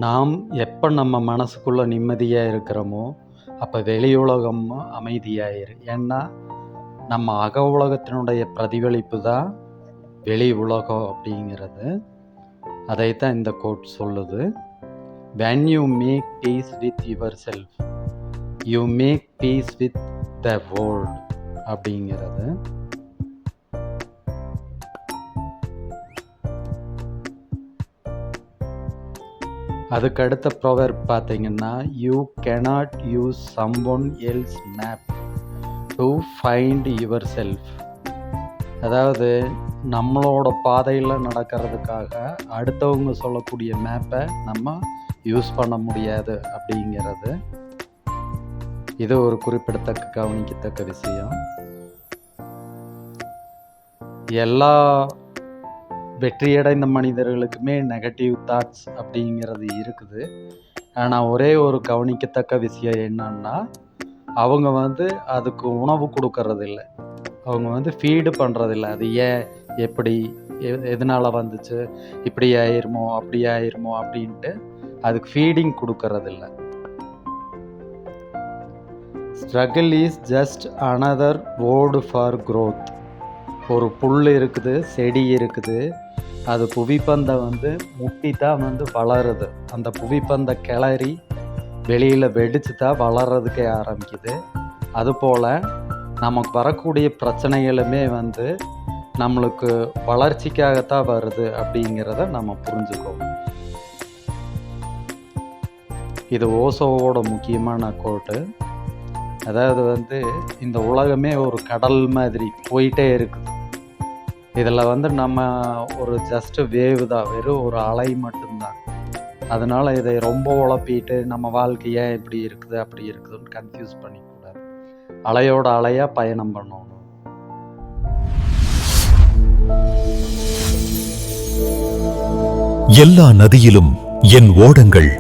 நாம் எப்போ நம்ம மனசுக்குள்ளே நிம்மதியாக இருக்கிறோமோ அப்போ வெளி உலகமும் அமைதியாயிரு. ஏன்னா நம்ம அக உலகத்தினுடைய பிரதிபலிப்பு தான் வெளி உலகம் அப்படிங்கிறது. அதைத்தான் இந்த கோட் சொல்லுது. when you make peace with yourself you make peace with the world அப்படிங்கிறது. அதுக்கு அடுத்த ப்ரோவர்ப் பார்த்தீங்கன்னா, you cannot use someone else map to find yourself. அதாவது நம்மளோட பாதையில் நடக்கிறதுக்காக அடுத்தவங்க சொல்லக்கூடிய மேப்பை நம்ம யூஸ் பண்ண முடியாது அப்படிங்கிறது. இது ஒரு குறிப்பிடத்தக்க கவனிக்கத்தக்க விஷயம். எல்லா வெற்றியடைந்த மனிதர்களுக்குமே நெகட்டிவ் தாட்ஸ் அப்படிங்கிறது இருக்குது. ஆனால் ஒரே ஒரு கவனிக்கத்தக்க விஷயம் என்னன்னா, அவங்க அதுக்கு உணவு கொடுக்கறதில்ல, அவங்க ஃபீடு பண்ணுறதில்ல. அது ஏன், எப்படி, எதனால் வந்துச்சு, இப்படி ஆயிருமோ அப்படி ஆயிருமோ அப்படின்ட்டு அதுக்கு ஃபீடிங் கொடுக்கறதில்ல. Struggle is just another word for growth. ஒரு புல் இருக்குது, செடி இருக்குது, அது புவிப்பந்தை முட்டி தான் வளருது. அந்த புவிப்பந்தை கிளறி வெளியில் வெடிச்சு தான் வளர்கிறதுக்கே ஆரம்பிக்குது. அதுபோல் நமக்கு வரக்கூடிய பிரச்சனைகளுமே நம்மளுக்கு வளர்ச்சிக்காகத்தான் வருது அப்படிங்கிறத நம்ம புரிஞ்சுக்கோம். இது ஓசோவோட முக்கியமான கோட்டு. அதாவது இந்த உலகமே ஒரு கடல் மாதிரி போயிட்டே இருக்குது. இதில் நம்ம ஒரு ஜஸ்ட் வேவ் தான், வெறும் ஒரு அலை மட்டும்தான். அதனால் இதை ரொம்ப உழப்பிட்டு நம்ம வாழ்க்கை ஏன் இப்படி இருக்குது அப்படி இருக்குதுன்னு கன்ஃபியூஸ் பண்ணிக்கூடாது. அலையோட அலையாக பயணம் பண்ணணும். எல்லா நதியிலும் என் ஓடங்கள்